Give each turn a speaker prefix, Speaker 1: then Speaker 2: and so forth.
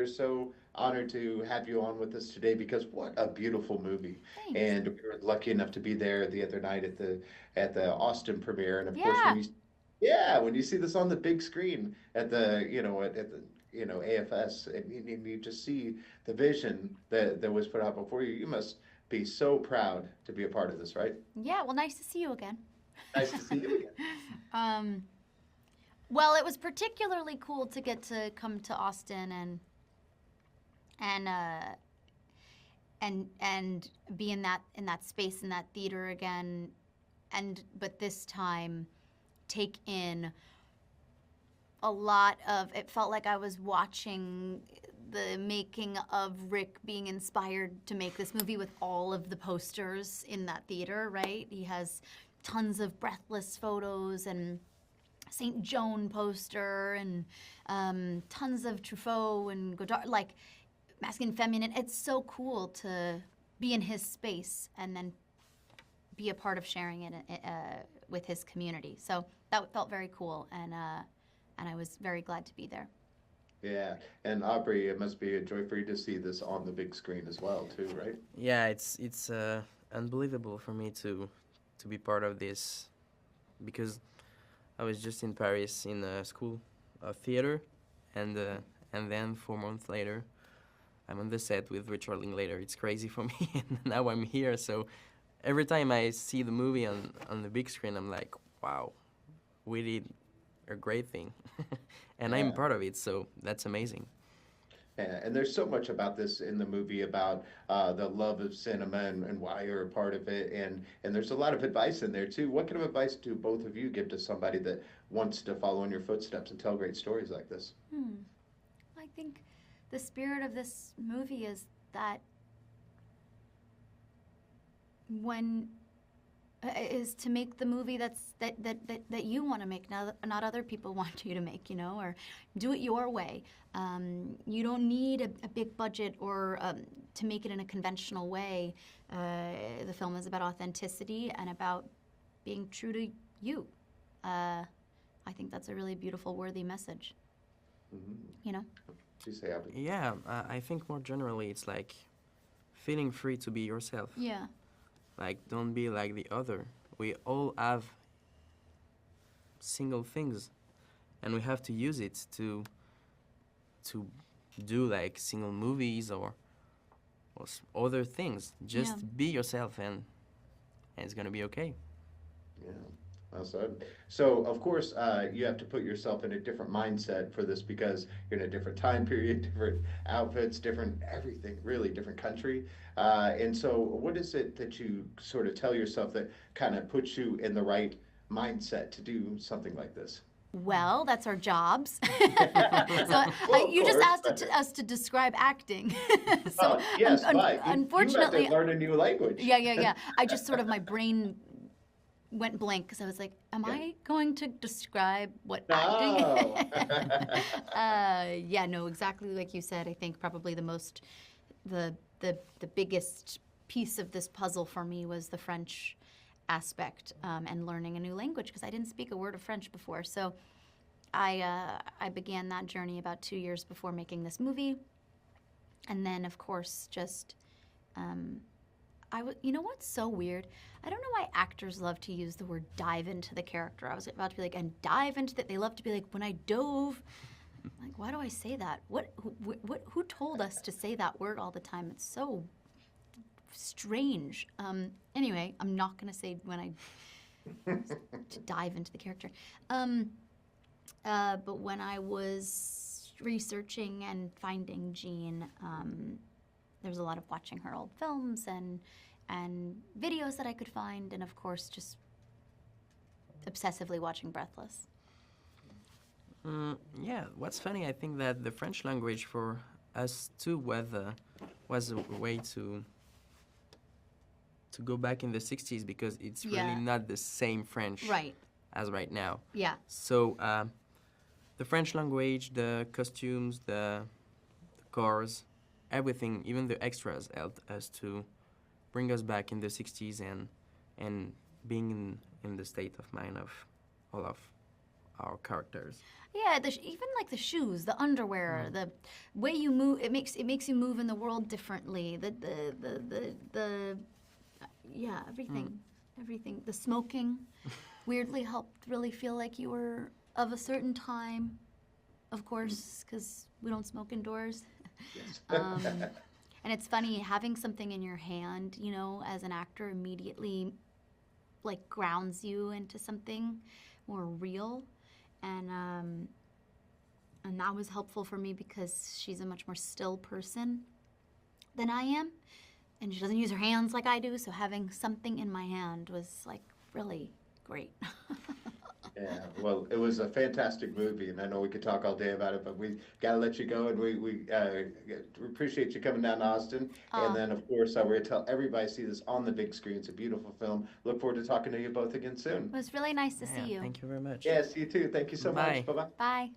Speaker 1: we're so honored to have you on with us today because what a beautiful movie.
Speaker 2: Thanks.
Speaker 1: And we were lucky enough to be there the other night at the Austin premiere. And of course,
Speaker 2: Yeah.
Speaker 1: when you see this on the big screen at at the AFS, and you just see the vision that was put out before you, you must be so proud to be a part of this, right?
Speaker 2: Yeah, well, nice to see you again.
Speaker 1: Nice to see you again.
Speaker 2: um, well, it was particularly cool to get to come to Austin and and be in that space in that theater again, and but this time take in a lot of. It felt like I was watching the making of Rick being inspired to make this movie with all of the posters in that theater, right? He has tons of Breathless photos and St. Joan poster and tons of Truffaut and Godard, like masculine, feminine. It's so cool to be in his space and then be a part of sharing it with his community. So that felt very cool, and I was very glad to be there.
Speaker 1: Yeah, and Aubrey, it must be a joy for you to see this on the big screen as well, too, right?
Speaker 3: Yeah, it's unbelievable for me to be part of this because I was just in Paris in a school of theater, and then 4 months later, I'm on the set with Richard Linklater. It's crazy for me, and now I'm here. So every time I see the movie on the big screen, I'm like, wow, we did a great thing, and I'm
Speaker 1: Yeah.
Speaker 3: part of it. So that's amazing.
Speaker 1: And there's so much about this in the movie about the love of cinema and why you're a part of it. And there's a lot of advice in there, too. What kind of advice do both of you give to somebody that wants to follow in your footsteps and tell great stories like this?
Speaker 2: Hmm. I think the spirit of this movie is that when is to make the movie that you want to make, not other people want you to make, or do it your way. You don't need a big budget or to make it in a conventional way. The film is about authenticity and about being true to you. I think that's a really beautiful, worthy message.
Speaker 1: Mm-hmm.
Speaker 2: You know?
Speaker 1: You say, Abby.
Speaker 3: Yeah, I think more generally, it's like feeling free to be yourself.
Speaker 2: Yeah.
Speaker 3: Like, don't be like the other. We all have single things, and we have to use it to do like single movies or other things. Just
Speaker 2: Yeah.
Speaker 3: be yourself, and it's gonna be okay.
Speaker 1: Yeah. Well said. So, of course, you have to put yourself in a different mindset for this because you're in a different time period, different outfits, different everything, really different country. And so, what is it that you sort of tell yourself that kind of puts you in the right mindset to do something like this?
Speaker 2: Well, that's our jobs.
Speaker 1: Well, of
Speaker 2: You just
Speaker 1: course,
Speaker 2: asked
Speaker 1: but
Speaker 2: us to describe acting. So
Speaker 1: yes, but you have to
Speaker 2: unfortunately,
Speaker 1: learn a new language.
Speaker 2: yeah. I just sort of, my brain went blank because I was like, am
Speaker 1: Yeah.
Speaker 2: I going to describe what acting
Speaker 1: No.
Speaker 2: Yeah, no, exactly like you said. I think probably the biggest piece of this puzzle for me was the French aspect and learning a new language because I didn't speak a word of French before. So I began that journey about 2 years before making this movie, and then of course just you know what's so weird? I don't know why actors love to use the word dive into the character. I was about to be like, and dive into that. They love to be like, when I dove. Like, why do I say that? Who told us to say that word all the time? It's so strange. Anyway, I'm not gonna say when I to dive into the character. But when I was researching and finding Jean, there was a lot of watching her old films and videos that I could find, and of course just obsessively watching Breathless.
Speaker 3: Yeah, what's funny, I think that the French language for us too was a way to go back in the 60s because it's really
Speaker 2: Yeah.
Speaker 3: not the same French
Speaker 2: Right.
Speaker 3: as right now.
Speaker 2: Yeah.
Speaker 3: So the French language, the costumes, the cars, everything, even the extras helped us to bring us back in the 60s and being in the state of mind of all of our characters.
Speaker 2: Yeah, even like the shoes, the underwear, the way you move, it makes you move in the world differently. The yeah, everything. The smoking weirdly helped really feel like you were of a certain time, of course, because we don't smoke indoors.
Speaker 1: Yes.
Speaker 2: And it's funny having something in your hand, you know, as an actor immediately like grounds you into something more real, and that was helpful for me because she's a much more still person than I am, and she doesn't use her hands like I do. So having something in my hand was like really great.
Speaker 1: Yeah, well, it was a fantastic movie, and I know we could talk all day about it, but we got to let you go, and we appreciate you coming down to Austin. And
Speaker 2: Uh,
Speaker 1: then, of course, we're going to tell everybody to see this on the big screen. It's a beautiful film. Look forward to talking to you both again soon.
Speaker 2: it was really nice to
Speaker 3: Yeah,
Speaker 2: see you.
Speaker 3: thank you very much.
Speaker 1: Yes, you too. Thank you so much.
Speaker 3: Bye.
Speaker 1: Bye bye.
Speaker 2: Bye.